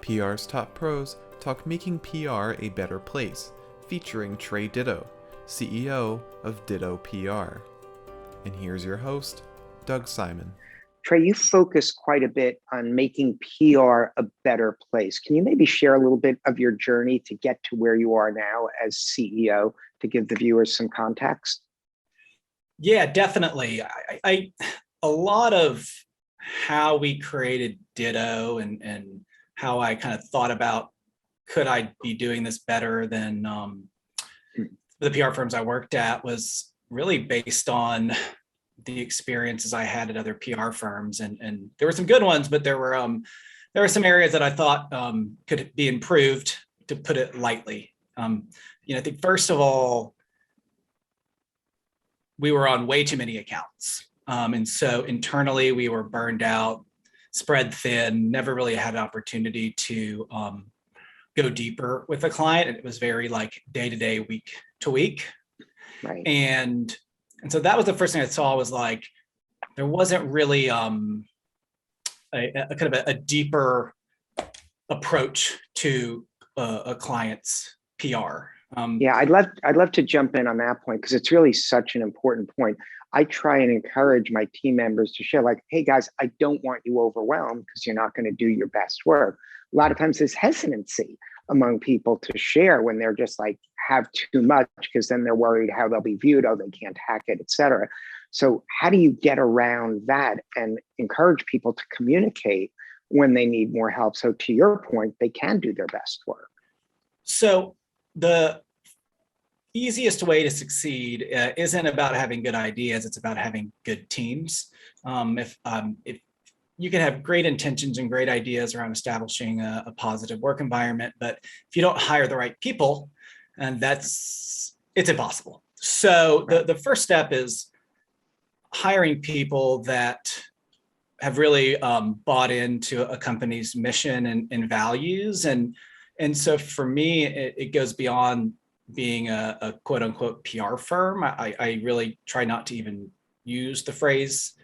PR's top pros talk making PR a better place, featuring Trey Ditto, CEO of Ditto PR. And here's your host, Doug Simon. Trey, you focus quite a bit on making PR a better place. Can you maybe share a little bit of your journey to get to where you are now as CEO to give the viewers some context? Yeah, definitely. A lot of how we created Ditto and how I kind of thought about, could I be doing this better than the PR firms I worked at, was really based on the experiences I had at other PR firms. And there were some good ones, but there were some areas that I thought could be improved, to put it lightly. I think first of all, we were on way too many accounts. And so internally we were burned out, spread thin, never really had an opportunity to go deeper with a client. And it was very like day to day, week to week. Right. And so that was the first thing I saw, was like, there wasn't really a kind of a deeper approach to a client's PR. Yeah, I'd love to jump in on that point, because it's really such an important point. I try and encourage my team members to share, like, hey guys, I don't want you overwhelmed because you're not going to do your best work. A lot of times there's hesitancy among people to share when they're just like have too much, because then they're worried how they'll be viewed, oh, they can't hack it, etc. So how do you get around that and encourage people to communicate when they need more help, so to your point, they can do their best work? So the easiest way to succeed isn't about having good ideas, it's about having good teams. If you can have great intentions and great ideas around establishing a positive work environment, but if you don't hire the right people, and it's impossible. So the first step is hiring people that have really bought into a company's mission and values. And so for me, it goes beyond being a quote unquote PR firm. I really try not to even use the phrase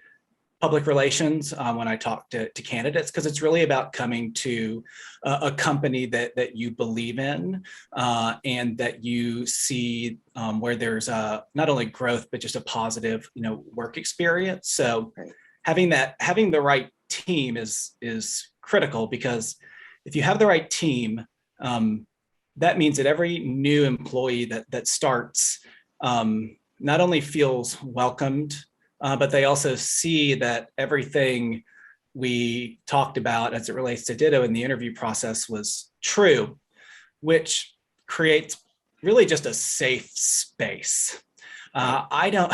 public relations when I talk to candidates, because it's really about coming to a company that you believe in and that you see where there's not only growth, but just a positive, work experience. So having the right team is critical, because if you have the right team, that means that every new employee that starts not only feels welcomed, but they also see that everything we talked about as it relates to Ditto in the interview process was true, which creates really just a safe space. I don't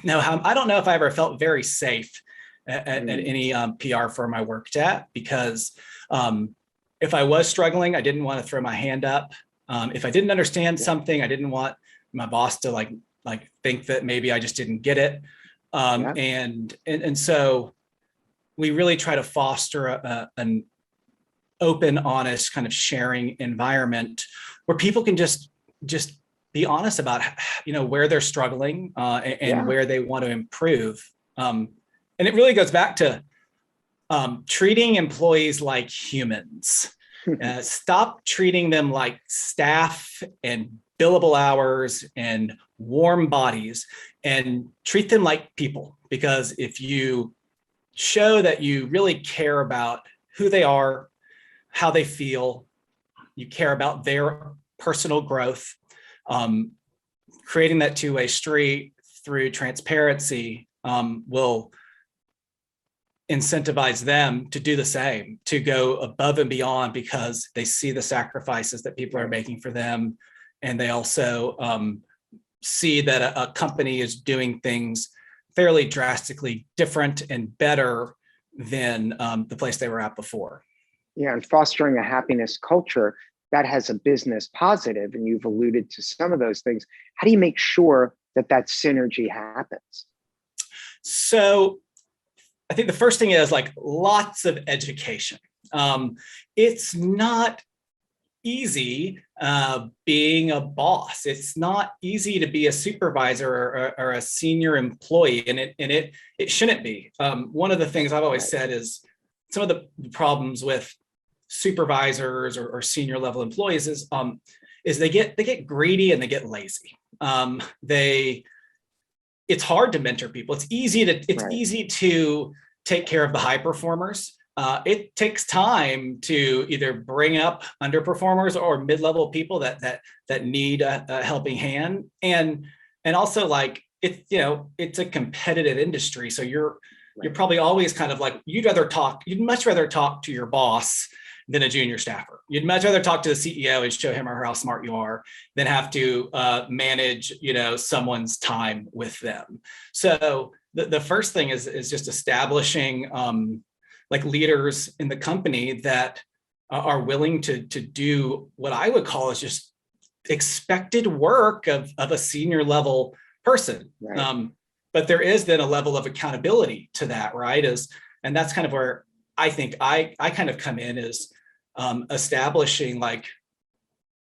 know if I ever felt very safe at any PR firm I worked at, because if I was struggling, I didn't want to throw my hand up. If I didn't understand something, I didn't want my boss to like think that maybe I just didn't get it. And so we really try to foster an open, honest kind of sharing environment where people can just be honest about, where they're struggling and where they want to improve. And it really goes back to treating employees like humans. Stop treating them like staff and billable hours and warm bodies, and treat them like people. Because if you show that you really care about who they are, how they feel, you care about their personal growth, creating that two-way street through transparency will incentivize them to do the same, to go above and beyond, because they see the sacrifices that people are making for them. And they also see that a company is doing things fairly drastically different and better than the place they were at before. Yeah, and fostering a happiness culture that has a business positive, and you've alluded to some of those things. How do you make sure that synergy happens? So I think the first thing is like lots of education. It's not easy being a boss. It's not easy to be a supervisor or a senior employee, and it shouldn't be. One of the things I've always said is some of the problems with supervisors or senior level employees is they get greedy and they get lazy. It's hard to mentor people. It's easy to take care of the high performers. It takes time to either bring up underperformers or mid-level people that need a helping hand, and also like it's a competitive industry, so you're probably always kind of like you'd much rather talk to your boss than a junior staffer. You'd much rather talk to the CEO and show him or her how smart you are than have to manage someone's time with them. So the first thing is just establishing like leaders in the company that are willing to do what I would call is just expected work of a senior level person. Right. But there is then a level of accountability to that, right? And that's kind of where I think I kind of come in is establishing like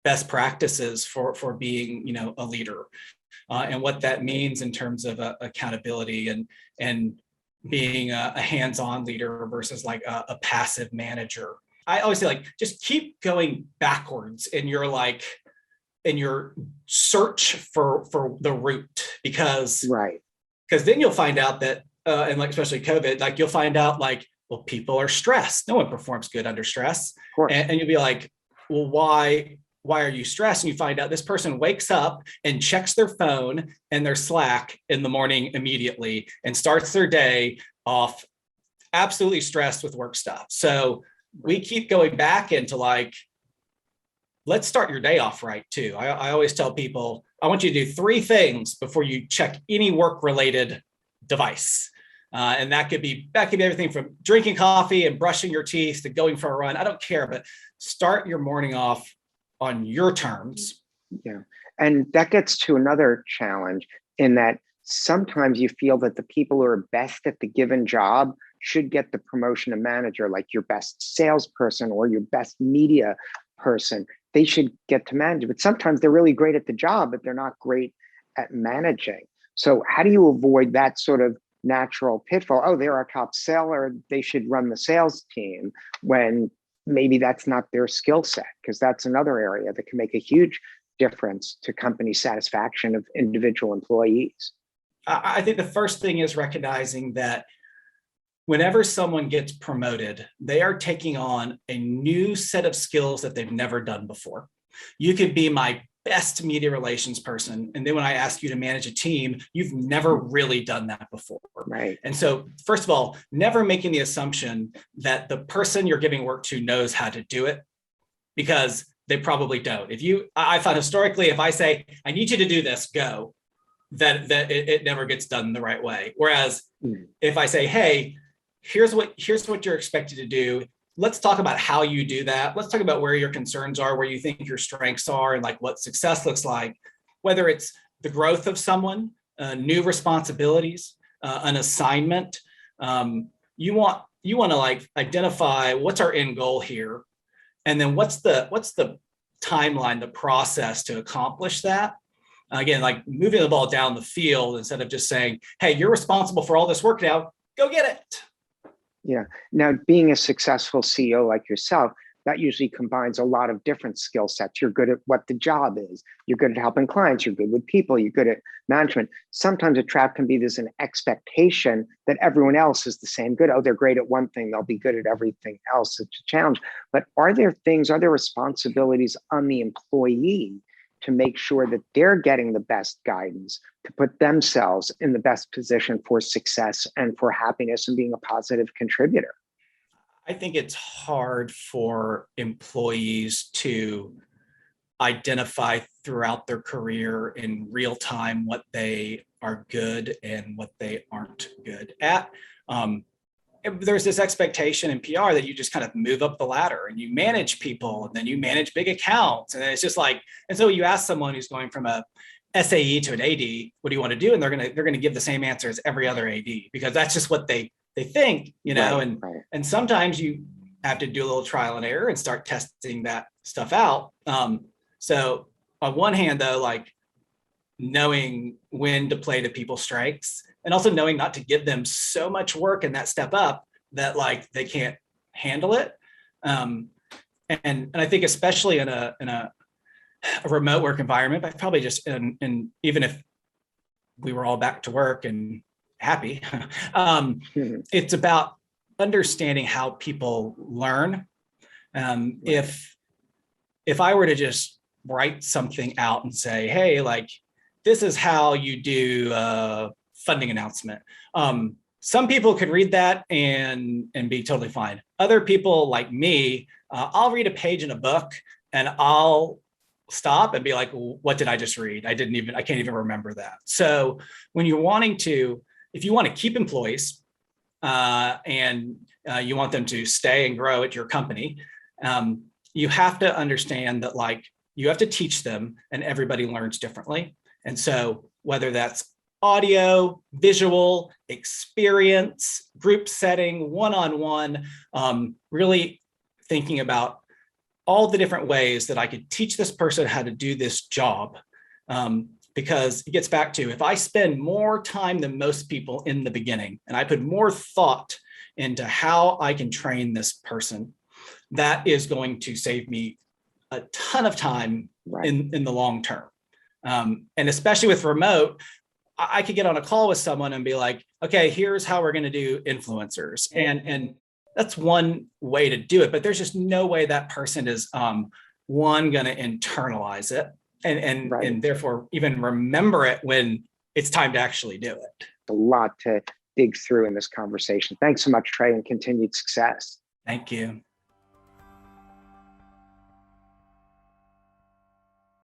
best practices for being, a leader, and what that means in terms of accountability and being a hands-on leader versus like a passive manager. I always say like, just keep going backwards in your search for the root, because then you'll find out that, and like, especially COVID, like you'll find out like, well, people are stressed. No one performs good under stress. And you'll be like, well, why are you stressed? And you find out this person wakes up and checks their phone and their Slack in the morning immediately and starts their day off absolutely stressed with work stuff. So we keep going back into like, let's start your day off right too. I always tell people, I want you to do 3 things before you check any work-related device. And that could be everything from drinking coffee and brushing your teeth to going for a run. I don't care, but start your morning off on your terms. Yeah. And that gets to another challenge in that sometimes you feel that the people who are best at the given job should get the promotion of manager, like your best salesperson or your best media person. They should get to manage, but sometimes they're really great at the job, but they're not great at managing. So how do you avoid that sort of natural pitfall? Oh, they're our top seller, they should run the sales team, when maybe that's not their skill set, because that's another area that can make a huge difference to company satisfaction of individual employees. I think the first thing is recognizing that whenever someone gets promoted, they are taking on a new set of skills that they've never done before. You could be my best media relations person, and then when I ask you to manage a team, you've never really done that before. Right. And so, first of all, never making the assumption that the person you're giving work to knows how to do it, because they probably don't. I found historically, if I say, I need you to do this, go, that it never gets done the right way. Whereas if I say, hey, here's what you're expected to do. Let's talk about how you do that. Let's talk about where your concerns are, where you think your strengths are, and like what success looks like, whether it's the growth of someone, new responsibilities, an assignment. You want to like identify what's our end goal here, and then what's the timeline, the process to accomplish that. Again, like moving the ball down the field instead of just saying, hey, you're responsible for all this work now, go get it. Yeah. Now, being a successful CEO like yourself, that usually combines a lot of different skill sets. You're good at what the job is. You're good at helping clients. You're good with people. You're good at management. Sometimes a trap can be there's an expectation that everyone else is the same good. Oh, they're great at one thing, they'll be good at everything else. It's a challenge. But are there responsibilities on the employee to make sure that they're getting the best guidance, to put themselves in the best position for success and for happiness and being a positive contributor? I think it's hard for employees to identify throughout their career in real time what they are good and what they aren't good at. There's this expectation in PR that you just kind of move up the ladder and you manage people, and then you manage big accounts. And it's just like, and so you ask someone who's going from a SAE to an AD, what do you want to do? And they're going to give the same answer as every other AD, because that's just what they think, right. And sometimes you have to do a little trial and error and start testing that stuff out. So on one hand though, like knowing when to play to people's strengths, and also knowing not to give them so much work in that step up that like they can't handle it. and I think especially in a remote work environment, but probably just in even if we were all back to work and happy, it's about understanding how people learn. If I were to just write something out and say, hey, like, this is how you do a funding announcement. Some people could read that and be totally fine. Other people like me, I'll read a page in a book and I'll stop and be like, what did I just read? I can't even remember that. So when you're if you want to keep employees and you want them to stay and grow at your company, you have to understand that, like, you have to teach them, and everybody learns differently. And so whether that's audio, visual, experience, group setting, one-on-one, really thinking about all the different ways that I could teach this person how to do this job. Because it gets back to, if I spend more time than most people in the beginning, and I put more thought into how I can train this person, that is going to save me a ton of time in the long term. And especially with remote, I could get on a call with someone and be like, okay, here's how we're going to do influencers. And that's one way to do it, but there's just no way that person is going to internalize it and therefore even remember it when it's time to actually do it. A lot to dig through in this conversation. Thanks so much, Trey, and continued success. Thank you.